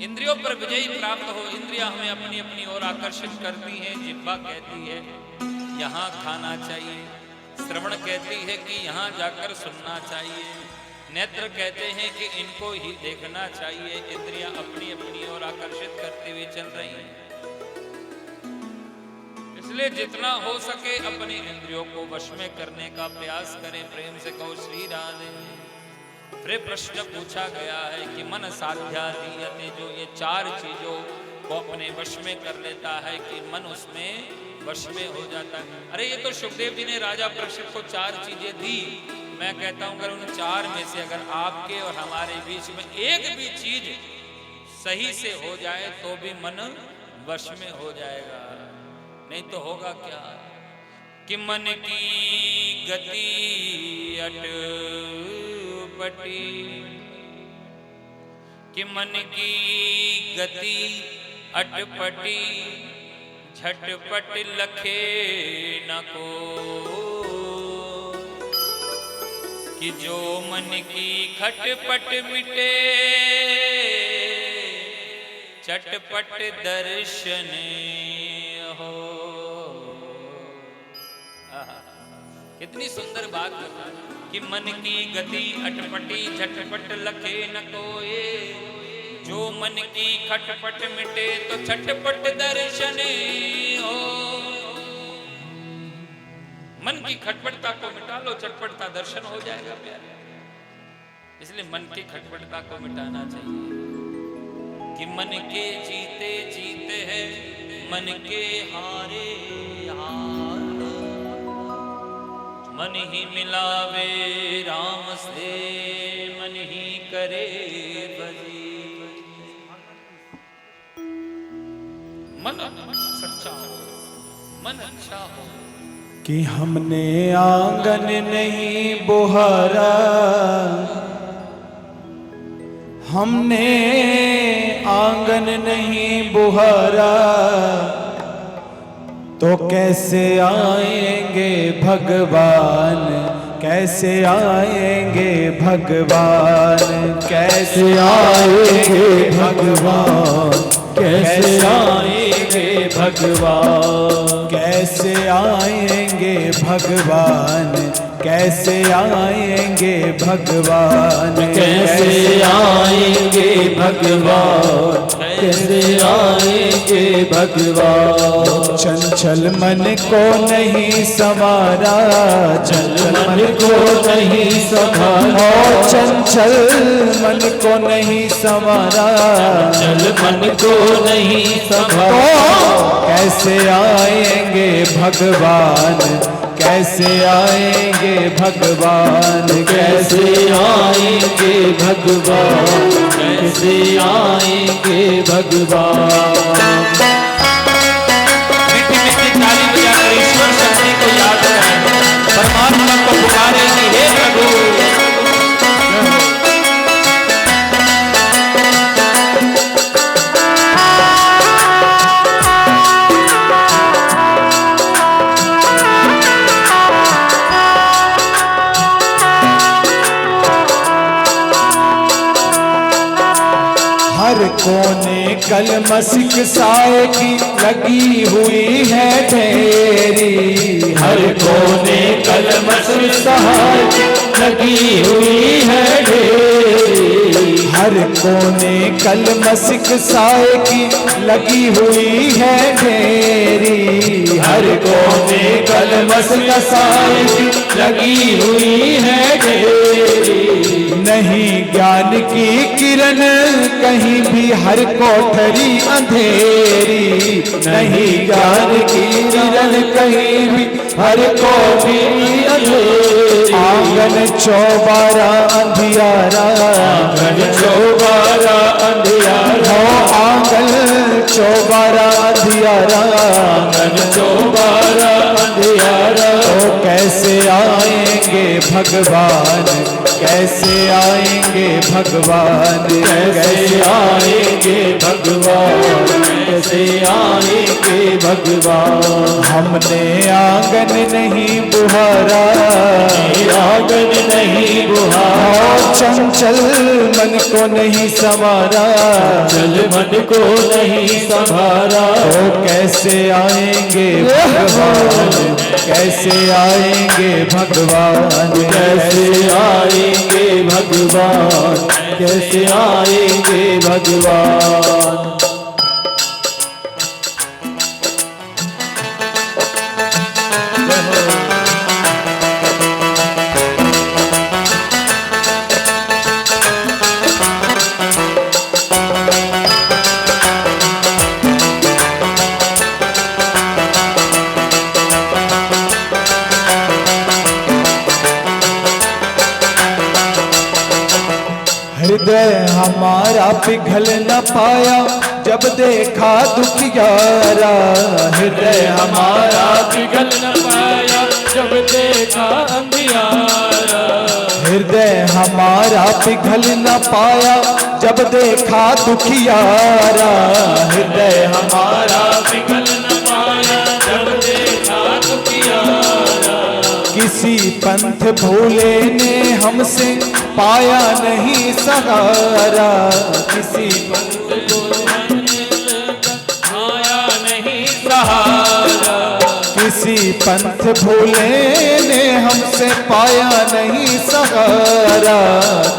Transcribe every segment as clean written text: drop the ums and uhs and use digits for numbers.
इंद्रियों पर विजय प्राप्त हो। इंद्रियां हमें अपनी अपनी ओर आकर्षित करती हैं। जिह्वा कहती है यहाँ खाना चाहिए, श्रवण कहती है कि यहाँ जाकर सुनना चाहिए, नेत्र कहते हैं कि इनको ही देखना चाहिए। इंद्रियां अपनी अपनी ओर आकर्षित करते हुए चल रही हैं। इसलिए जितना हो सके अपनी इंद्रियों को वश में करने का प्रयास करें। प्रेम से कहो श्री राधे। फिर प्रश्न पूछा गया है कि मन साध्यादीयते, जो ये चार चीजों को अपने वश में कर लेता है कि मन उसमें वश में हो जाता है। अरे ये तो सुखदेव जी ने राजा परीक्षित को चार चीजें दी। मैं कहता हूं अगर उन चार में से अगर आपके और हमारे बीच में एक भी चीज सही से हो जाए तो भी मन वश में हो जाएगा। नहीं तो होगा क्या कि मन की गति अटपटी, कि मन की गति अटपटी, झटपट लखे न को, कि जो मन की खटपट मिटे, चटपट दर्शन हो। कितनी सुंदर बात बता कि मन की गति अटपटी, झटपट लखे न कोए, जो मन की खटपट मिटे तो चटपट दर्शन हो। मन की खटपटता को मिटा लो, चटपटता दर्शन हो जाएगा प्यारे। इसलिए मन की खटपटता को मिटाना चाहिए कि मन के जीते जीते है, मन के हारे हार, मन ही मिलावे राम से, मन ही करे भजी। मन सच्चा हो, मन अच्छा हो। कि हमने आंगन नहीं बुहारा, हमने आंगन नहीं बुहारा, तो कैसे आएंगे भगवान, कैसे आएंगे भगवान, कैसे आएंगे भगवान, कैसे आएंगे भगवान, कैसे आएंगे भगवान, कैसे आएंगे भगवान, कैसे आएंगे भगवान, कैसे आएंगे भगवान। चंचल मन को नहीं संवारा, चंचल मन को नहीं संवारा, चंचल मन को नहीं संवारा, चंचल मन को नहीं संवारा। कैसे आएंगे भगवान, कैसे आएंगे भगवान, कैसे आएंगे भगवान, कैसे आएंगे भगवान। मीठी मीठी ताली बजाकर ईश्वर शक्ति को याद करें, परमात्मा को पुकारे कि हे प्रभु। हर कोने कलमसिक साए की लगी हुई है ढेरी, हर कोने कलमसिक साए की लगी हुई है ढेरी, हर कोने कलमसिक साए की लगी हुई है ढेरी, हर कोने कलमसिक साए की लगी हुई है ढेरी। नहीं ज्ञान की किरण कहीं भी, हर कोठरी अंधेरी, नहीं ज्ञान की किरण कहीं भी, हर कोठरी अंधेरी। आंगन चौबारा अंधियारा, आंगन चौबारा अंधियारा, आंगन चौबारा अंधियारा, आंगन चौबारा अंधियारा। तो कैसे आएंगे भगवान, कैसे आएंगे भगवान, कैसे आएंगे भगवान, कैसे आएंगे भगवान। हमने आंगन नहीं बुहारा, आंगन नहीं बुहारा, चंचल मन को नहीं संवारा, चल मन को नहीं संभारा। तो कैसे आएंगे भगवान, कैसे आएंगे भगवान, कैसे आएंगे भगवान, कैसे आएंगे भगवान। हृदय हमारा पिघल न पाया जब देखा दुखियारा, हृदय हमारा पिघल न पाया जब देखा अंधियारा, हृदय हमारा पिघल न पाया जब देखा दुखियारा, हृदय हमारा पिघल न पाया जब देखा दुखियारा। किसी पंथ भोले ने हमसे पाया नहीं सहारा, किसी पंथ भोले ने पाया नहीं सहारा, किसी पंथ भोले ने हमसे पाया नहीं सहारा,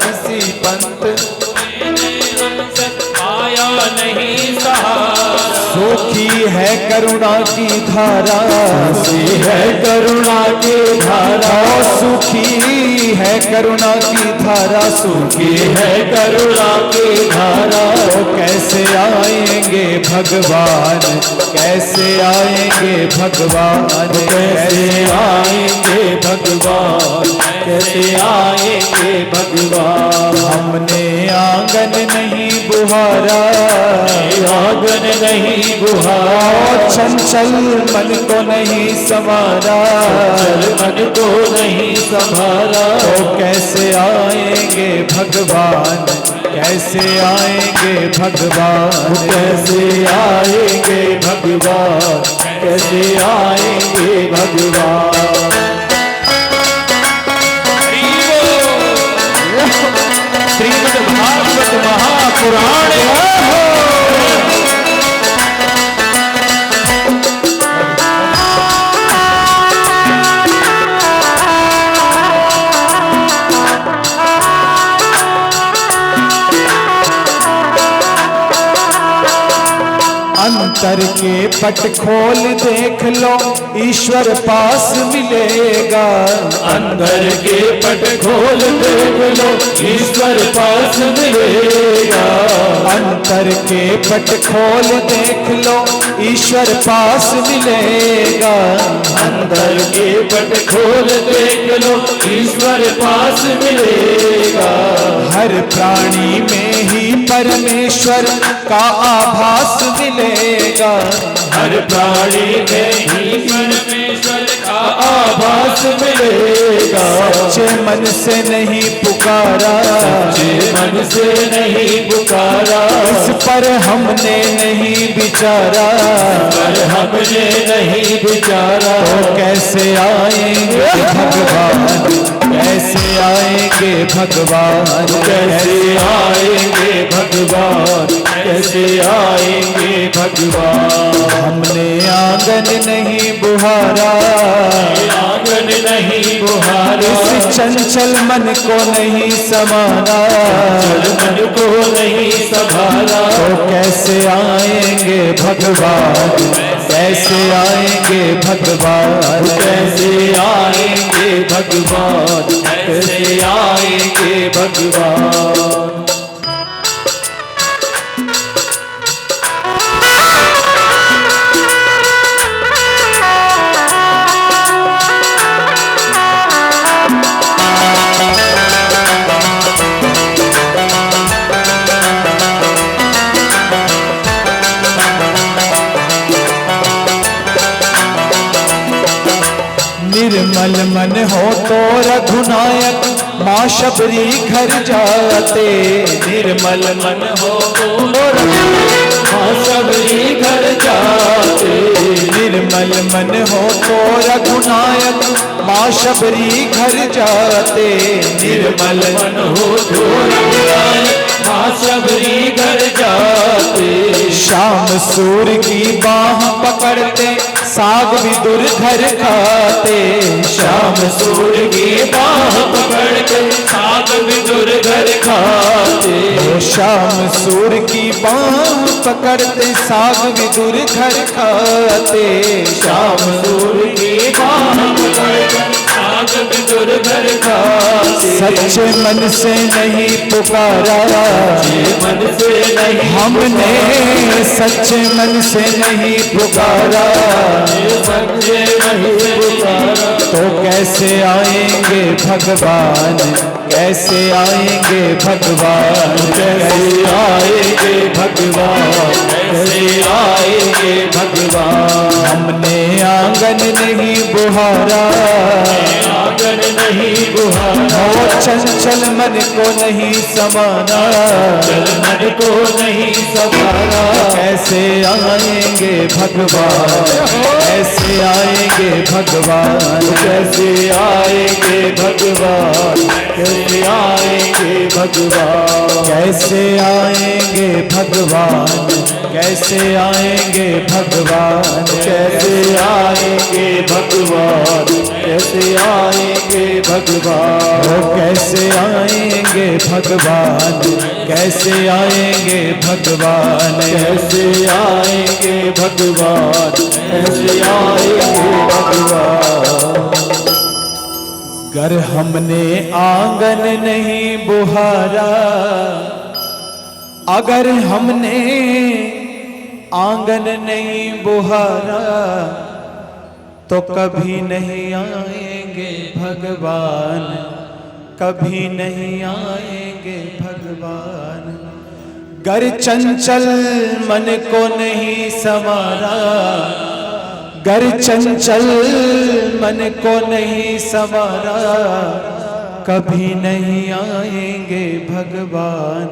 किसी पंथ भोले ने हमसे पाया नहीं सहारा। सूखी है करुणा की धारा, सूखी है करुणा की धारा, सूखी है करुणा की धारा, सूखी है करुणा की धारा। तो कैसे आएंगे भगवान, कैसे आएंगे भगवान, कैसे आएंगे भगवान, कैसे आएंगे भगवान। हमने आंगन नहीं बुहारा, आंगन नहीं बुहारा, चंचल मन को नहीं संवारा, चंचल मन को नहीं संभारा। तो कैसे आएंगे भगवान, कैसे आएंगे भगवान, कैसे आएंगे भगवान, कैसे आएंगे भगवान। श्रीमद् भागवत महापुराण अंतर के पट खोल देख लो ईश्वर पास मिलेगा, अंदर के पट खोल देख लो ईश्वर पास मिलेगा, अंतर के पट खोल देख लो ईश्वर पास मिलेगा, अंदर के पट खोल देख लो ईश्वर पास मिलेगा। हर प्राणी में ही परमेश्वर का आभास मिलेगा, हर प्राणी में ही परमेश्वर का आभास मिलेगा। सच्चे मन से नहीं पुकारा, सच्चे मन से नहीं पुकारा, इस पर हमने नहीं विचारा, पर हमने नहीं विचारा। तो कैसे आएंगे भगवान, कैसे आएंगे भगवान, कैसे आएंगे भगवान, कैसे आएंगे भगवान। हमने आंगन नहीं बुहारा, आंगन नहीं बुहारा, इस चंचल मन को नहीं समाना, चंचल मन को नहीं संभाला। तो कैसे आएंगे भगवान, कैसे आएंगे भगवान, कैसे आएंगे भगवान, कैसे आएंगे भगवान। निर्मल मन हो तो रघुनायक माँ शबरी घर जाते, निर्मल मन हो तो हाँ सबरी घर जाते। निर्मल मन हो तो रघुनायक माँ शबरी घर जाते। निर्मल मन हो तो रघुनायक माँ शबरी घर जाते। श्याम सूर की बाह पकड़ते साग विदुर घर खाते। श्याम सूर की बाह पकड़ते साग विदुर घर खाते। श्याम सूर की बाह पकड़ते साग विदुर घर खाते। श्याम सूर की बाह पकड़ते साग विदुर घर खाते। सच्चे मन से नहीं पुकारा मन से नहीं हमने, सच्चे मन से नहीं पुकारा सच्चे नहीं पुकारा। तो कैसे आएंगे भगवान, कैसे आएंगे भगवान, कैसे आएंगे भगवान, कैसे आएंगे भगवान। हमने आंगन नहीं बुहारा, आंगन नहीं बुहारा। हो चंचल मन को नहीं समाना, चल मन को नहीं समाना। कैसे आएंगे भगवान, कैसे आएंगे भगवान, कैसे आएंगे भगवान, कैसे आएंगे भगवान, कैसे आएंगे भगवान, कैसे आएंगे भगवान, कैसे आएंगे भगवान, कैसे आएंगे भगवान, कैसे आएंगे भगवान, कैसे आएंगे भगवान, कैसे आएंगे भगवान, कैसे आएंगे भगवान। गर हमने आंगन नहीं बुहारा, अगर हमने आंगन नहीं बुहारा तो कभी नहीं आएंगे भगवान, कभी नहीं आएंगे भगवान। गर चंचल मन को नहीं संवारा, गर चंचल मन को नहीं संवारा, कभी नहीं आएंगे भगवान,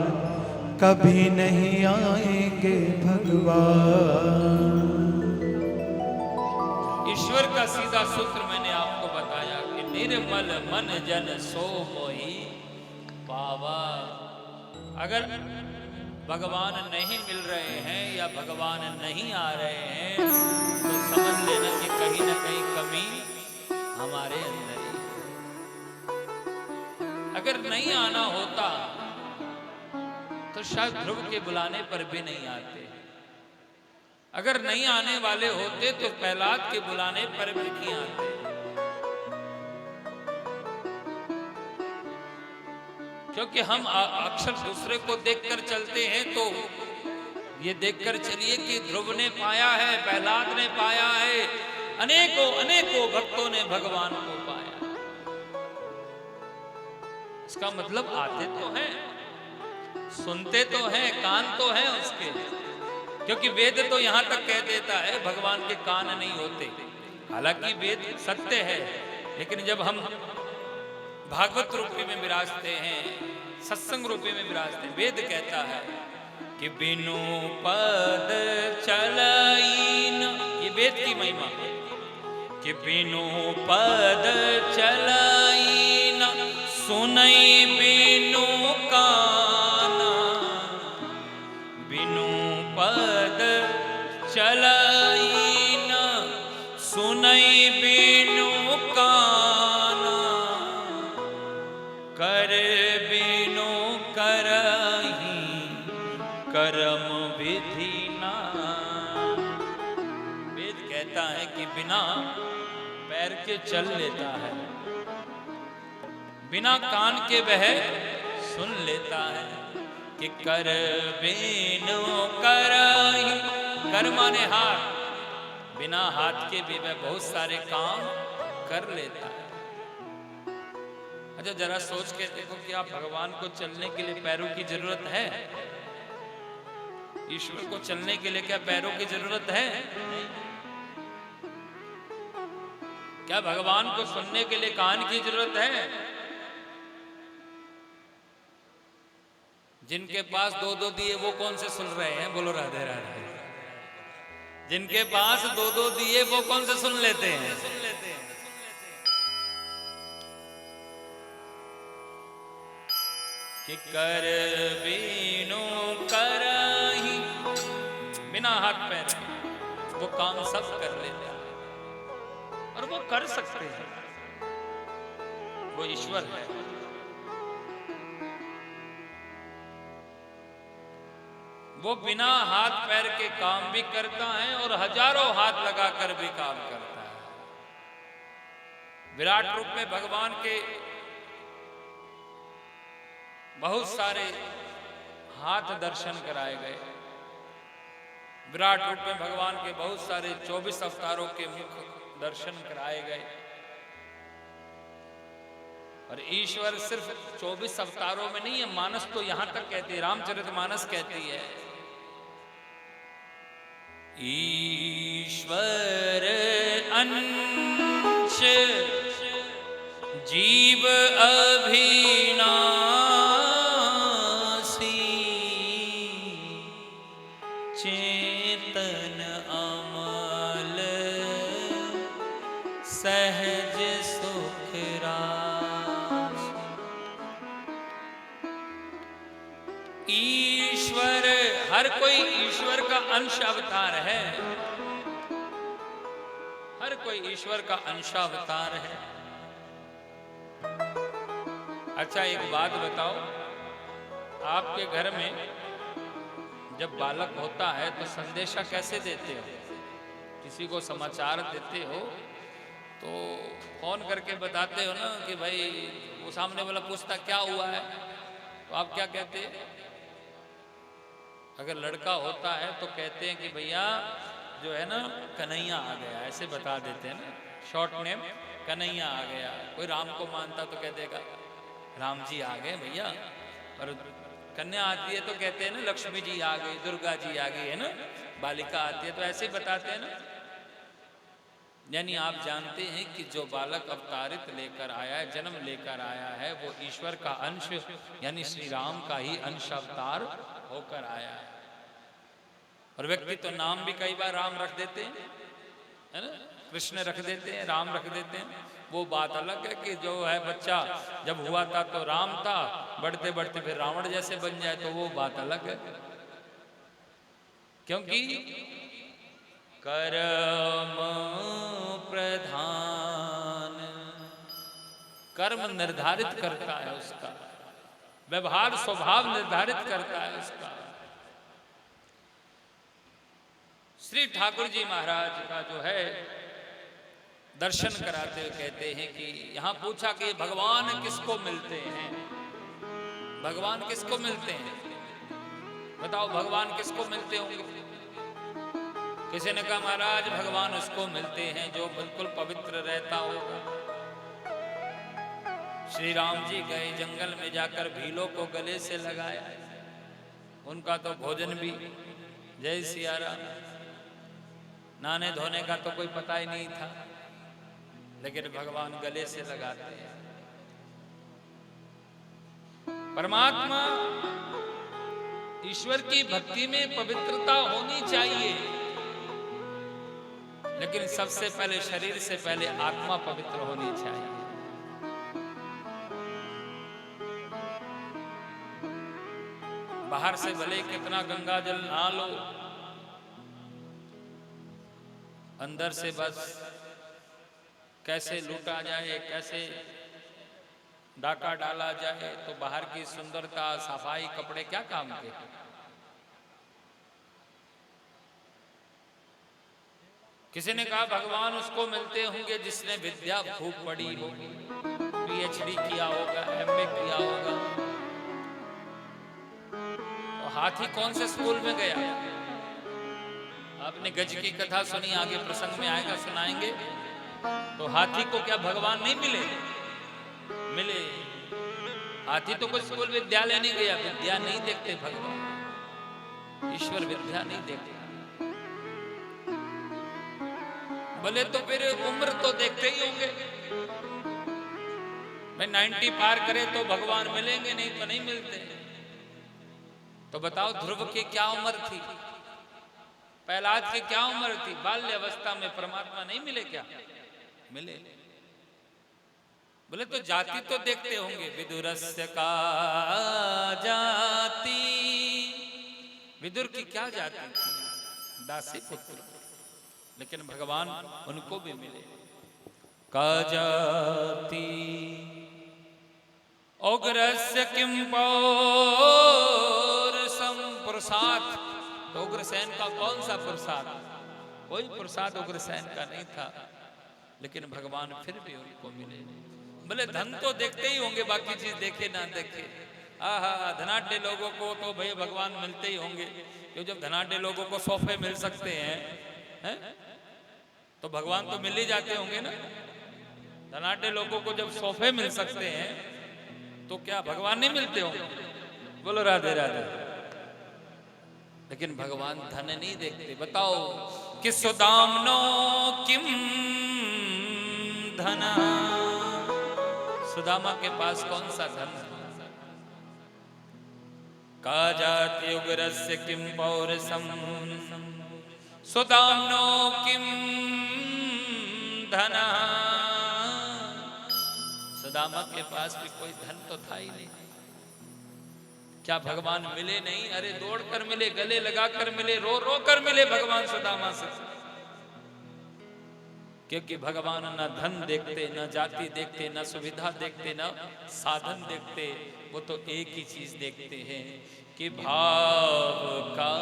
कभी नहीं आएंगे भगवान। ईश्वर का सीधा सूत्र मैंने आपको बताया कि निर्मल मन जन सो मोहि पावा। अगर भगवान नहीं मिल रहे हैं या भगवान नहीं आ रहे हैं तो समझ लेना कि कहीं ना कहीं कमी हमारे अंदर ही है। अगर नहीं आना होता तो शायद ध्रुव के बुलाने पर भी नहीं आते। अगर नहीं आने वाले होते तो प्रहलाद के बुलाने पर भी नहीं आते। क्योंकि हम अक्सर दूसरे को देखकर चलते हैं तो ये देखकर चलिए कि ध्रुव ने पाया है, प्रहलाद ने पाया है, अनेकों अनेकों भक्तों ने भगवान को पाया। इसका मतलब आते तो हैं, सुनते तो हैं, कान तो हैं उसके। क्योंकि वेद तो यहां तक कह देता है भगवान के कान नहीं होते। हालांकि वेद सत्य है, लेकिन जब हम भागवत रूपी में विराजते हैं, सत्संग रूपी में विराजते हैं, वेद कहता है कि बिनु पद चलाइन, ये वेद की महिमा, कि बिनु पद चलाइन सुनई बिनु काना, बिनु पद चलाइन सुनई बिनु काना, कर बिनु करहि कर्म विधि ना। वेद कहता है कि बिना पैर के चल लेता है, बिना कान के वह सुन लेता है, कि कर बिनु करहि, कर माने हाथ, बिना हाथ के भी वह बहुत सारे काम कर लेता है। अच्छा जरा सोच के देखो कि आप भगवान को चलने के लिए पैरों की जरूरत है? ईश्वर को चलने के लिए क्या पैरों की जरूरत है? क्या भगवान को सुनने के लिए कान की जरूरत है? जिनके पास दो दो दिए वो कौन से सुन रहे हैं? बोलो राधे राधे। जिनके पास दो दो दिए वो कौन से सुन लेते हैं? कि कर बीनू करही, बिना हाथ पैर वो काम सब कर लेते हैं और वो कर सकते हैं। वो ईश्वर है। वो बिना हाथ पैर के काम भी करता है और हजारों हाथ लगाकर भी काम करता है। विराट रूप में भगवान के बहुत सारे हाथ दर्शन कराए गए। विराट रूप में भगवान के बहुत सारे 24 अवतारों के मुख दर्शन कराए गए। और ईश्वर सिर्फ 24 अवतारों में नहीं है, मानस तो यहां तक कहती है, रामचरितमानस कहती है ईश्वर अंश जीव अभिनाशी, चेतन अमल सहज सुख रास। ईश्वर, हर कोई ईश्वर का अंश अवतार है। हर कोई ईश्वर का अंश अवतार है। अच्छा एक बात बताओ, आपके घर में जब बालक होता है तो संदेशा कैसे देते हो? किसी को समाचार देते हो तो फोन करके बताते हो ना कि भाई, वो सामने वाला पूछता क्या हुआ है तो आप क्या कहते हैं? अगर लड़का होता है तो कहते हैं कि भैया जो है ना कन्हैया आ गया, ऐसे बता देते हैं ना, शॉर्ट नेम कन्हैया आ गया। कोई राम को मानता तो कह देगा राम जी आ गए भैया। और कन्या आती है तो कहते हैं ना लक्ष्मी जी आ गई, दुर्गा जी आ गई, है ना, बालिका आती है तो ऐसे ही बताते हैं ना। यानी आप जानते हैं कि जो बालक अवतारित लेकर आया है, जन्म लेकर आया है, वो ईश्वर का अंश यानी श्री राम का ही अंश अवतार होकर आया है। और व्यक्ति तो नाम भी कई बार राम रख देते हैं, है ना, कृष्ण रख देते हैं, राम रख देते हैं। वो बात अलग है कि जो है बच्चा जब हुआ था तो राम था, बढ़ते बढ़ते फिर रावण जैसे बन जाए तो वो बात अलग है। क्योंकि कर्म प्रधान, कर्म निर्धारित करता है उसका, व्यवहार स्वभाव निर्धारित करता है उसका। श्री ठाकुर जी महाराज का जो है दर्शन कराते हुए कहते हैं कि यहां पूछा कि भगवान किसको मिलते हैं? भगवान किसको मिलते हैं? बताओ भगवान किसको मिलते होंगे? किसी ने कहा महाराज भगवान उसको मिलते हैं जो बिल्कुल पवित्र रहता होगा। श्री राम जी गए जंगल में, जाकर भीलों को गले से लगाया। उनका तो भोजन भी, जय सिया राम, नहाने धोने का तो कोई पता ही नहीं था, लेकिन भगवान गले से लगाते हैं। परमात्मा ईश्वर की भक्ति में पवित्रता होनी चाहिए, लेकिन सबसे पहले शरीर से पहले आत्मा पवित्र होनी चाहिए। बाहर से भले कितना गंगा जल नहा लो, अंदर से बस कैसे लूटा जाए, कैसे डाका डाला जाए, तो बाहर की सुंदरता, सफाई, कपड़े क्या काम के? किसी ने कहा भगवान उसको मिलते होंगे जिसने विद्या खूब पढ़ी होगी, पीएचडी किया होगा, एमए किया होगा। तो हाथी कौन से स्कूल में गया? आपने गज की कथा सुनी, आगे प्रसंग में आएगा, सुनाएंगे। तो हाथी को क्या भगवान नहीं मिले? मिले। हाथी तो कोई स्कूल विद्यालय नहीं गया, विद्या नहीं देखते भगवान, ईश्वर विद्या नहीं देखते। बोले तो फिर उम्र तो देखते ही होंगे, भाई 90 पार करे तो भगवान मिलेंगे, नहीं तो नहीं मिलते। तो बताओ ध्रुव की क्या उम्र थी, प्रहलाद की क्या उम्र थी? बाल्य अवस्था में परमात्मा नहीं मिले क्या? मिले। बोले तो जाति तो देखते होंगे, विदुरस्य का जाति, विदुर की क्या जाति थी? दासी पुत्र। लेकिन भगवान उनको भी मिले। का जाति उग्रस्य किं पौरुषम, पुरुषार्थ। तो उग्रसेन का कौन सा पुरुषार्थ? कोई पुरुषार्थ उग्रसेन का नहीं था, लेकिन भगवान फिर भी उनको मिले। बोले धन तो देखते ही होंगे, बाकी चीज देखे ना देखे। आहा, धनाढ्य लोगों को तो भाई भगवान मिलते ही होंगे, क्यों? जब धनाढ्य लोगों को सोफे मिल सकते हैं, तो भगवान तो मिल ही जाते होंगे ना। धनाढ्य लोगों को जब सोफे मिल सकते हैं, तो क्या भगवान नहीं मिलते होंगे? बोलो राधे राधे। लेकिन भगवान धन नहीं देखते। बताओ कि सुदाम्नो किम धन, सुदामा के पास कौन सा धन? का जाति उग्रस्य किम पौरुषम, सुदाम्नो किम धन। सुदामा के पास भी कोई धन तो था ही नहीं। क्या भगवान मिले नहीं? अरे दौड़ कर मिले, गले लगाकर मिले, रो रो कर मिले भगवान सुदामा से। क्योंकि भगवान न धन देखते, न जाति देखते, न सुविधा देखते, न साधन देखते। वो तो एक ही चीज देखते हैं कि भाव का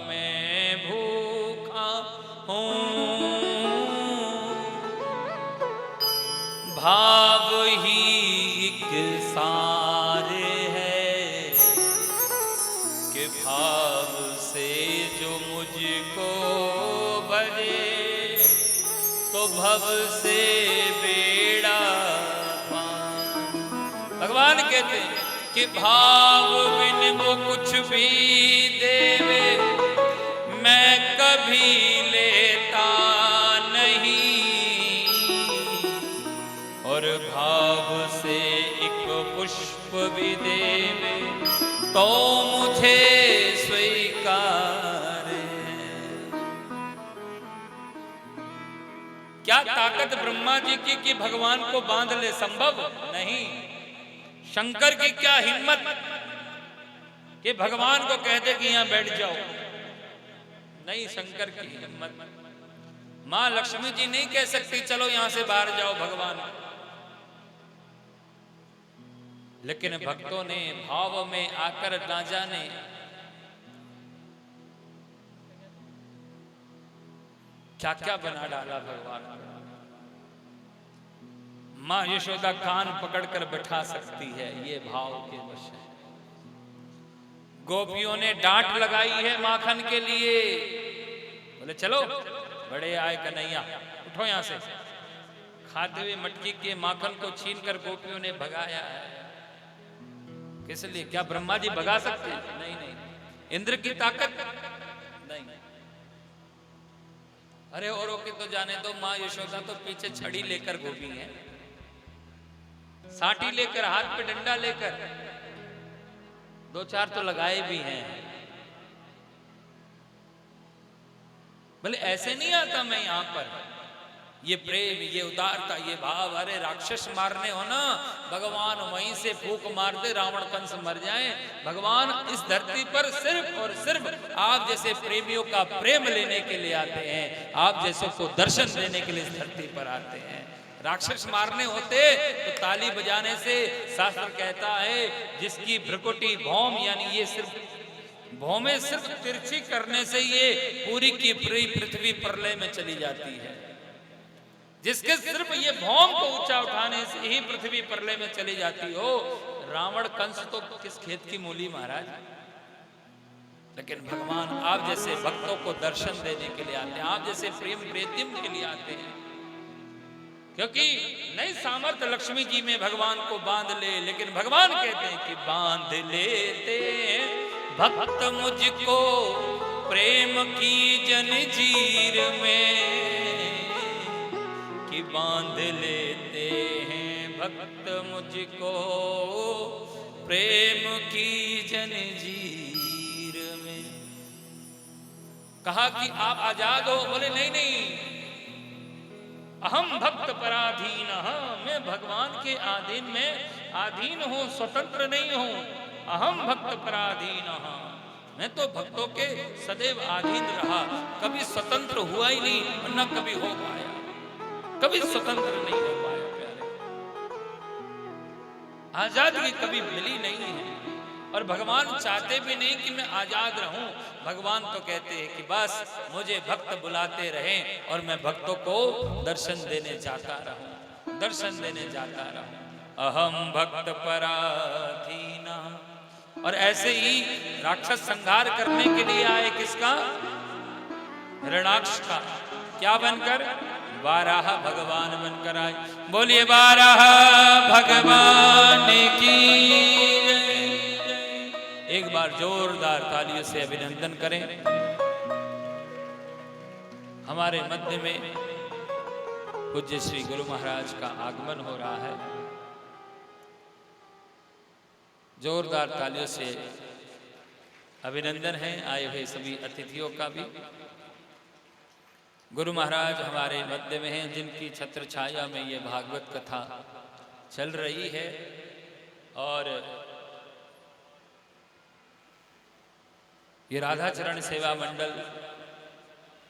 मैं भूखा हूं, भाव ही एक सारे है, कि भाव से जो मुझको भजे, तो भव से बेड़ा पार। भगवान कहते हैं कि भाव बिन वो कुछ भी देवे, मैं कभी लेता नहीं, और भाव से एक पुष्प भी देवे, तो मुझे स्वीकार है। क्या ताकत ब्रह्मा जी की कि भगवान को बांध ले? संभव नहीं। शंकर की क्या हिम्मत कि भगवान को कह दे कि यहां बैठ जाओ? नहीं, शंकर की हिम्मत। मां लक्ष्मी जी नहीं कह सकती चलो यहां से बाहर जाओ भगवान। लेकिन भक्तों ने भाव में आकर ना जाने क्या क्या बना डाला भगवान। मां यशोदा कान पकड़कर बैठा सकती है, ये भाव के वश है। गोपियों ने डांट लगाई है माखन के लिए, बोले चलो बड़े आए कन्हैया, उठो यहां से। खाते हुए मटकी के माखन को छीनकर गोपियों ने भगाया है। किस लिए? क्या ब्रह्मा जी भगा सकते हैं? नहीं नहीं। इंद्र की ताकत नहीं। अरे औरों के तो जाने दो, मां यशोदा तो पीछे छड़ी लेकर घूमी है, साटी लेकर, हाथ पे डंडा लेकर, दो चार तो लगाए भी हैं। बोले ऐसे नहीं आता मैं यहां पर। ये प्रेम, ये उदारता, ये भाव। अरे राक्षस मारने हो ना, भगवान वहीं से फूंक मार दे, रावण कंस मर जाए। भगवान इस धरती पर सिर्फ और सिर्फ आप जैसे प्रेमियों का प्रेम लेने के लिए आते हैं, आप जैसों को दर्शन देने के लिए इस धरती पर आते हैं। राक्षस मारने होते तो ताली बजाने से, शास्त्र कहता है जिसकी भ्रकुटी भौम, यानी ये सिर्फ भौमें सिर्फ तिरछी करने से ये पूरी की पूरी पृथ्वी प्रलय में चली जाती है। जिसके सिर्फ ये भौम को ऊंचा उठाने से ही पृथ्वी प्रलय में चली जाती हो। रावण कंस तो किस खेत की मूली महाराज। लेकिन भगवान आप जैसे भक्तों को दर्शन देने के लिए आते हैं, आप जैसे प्रेम प्रेतिम के लिए आते हैं। क्योंकि नई सामर्थ्य लक्ष्मी जी में भगवान को बांध ले। लेकिन भगवान कहते हैं कि बांध लेते भक्त मुझको प्रेम की जंजीर में, कि बांध लेते हैं भक्त मुझको प्रेम की जंजीर कहा कि आप आजाद हो। बोले नहीं नहीं, अहम भक्त पराधीन, मैं भगवान के आधीन हूं, स्वतंत्र नहीं हूं। अहम भक्त पराधीन, मैं तो भक्तों के सदैव अधीन रहा, कभी स्वतंत्र हुआ ही नहीं और न कभी हो पाया, कभी स्वतंत्र नहीं हो पाया प्यारे। आजादी कभी मिली नहीं है और भगवान चाहते भी नहीं कि मैं आजाद रहूं। भगवान तो कहते हैं कि बस मुझे भक्त बुलाते रहें और मैं भक्तों को दर्शन देने जाता रहूं, दर्शन देने जाता रहूं। अहम भक्त पराधीना। और ऐसे ही राक्षस संहार करने के लिए आए, किसका? हिरण्याक्ष का। क्या बनकर? वाराह भगवान बनकर आए। बोलिए वाराह भगवान की जय। एक बार जोरदार तालियों से अभिनंदन करें। हमारे मध्य में पूज्य श्री गुरु महाराज का आगमन हो रहा है। जोरदार तालियों से अभिनंदन है आए हुए सभी अतिथियों का भी। गुरु महाराज हमारे मध्य में हैं, जिनकी छत्र छाया में ये भागवत कथा चल रही है और ये राधाचरण सेवा मंडल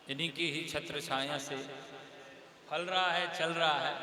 इन्हीं की ही छत्र छाया से फल रहा है, चल रहा है।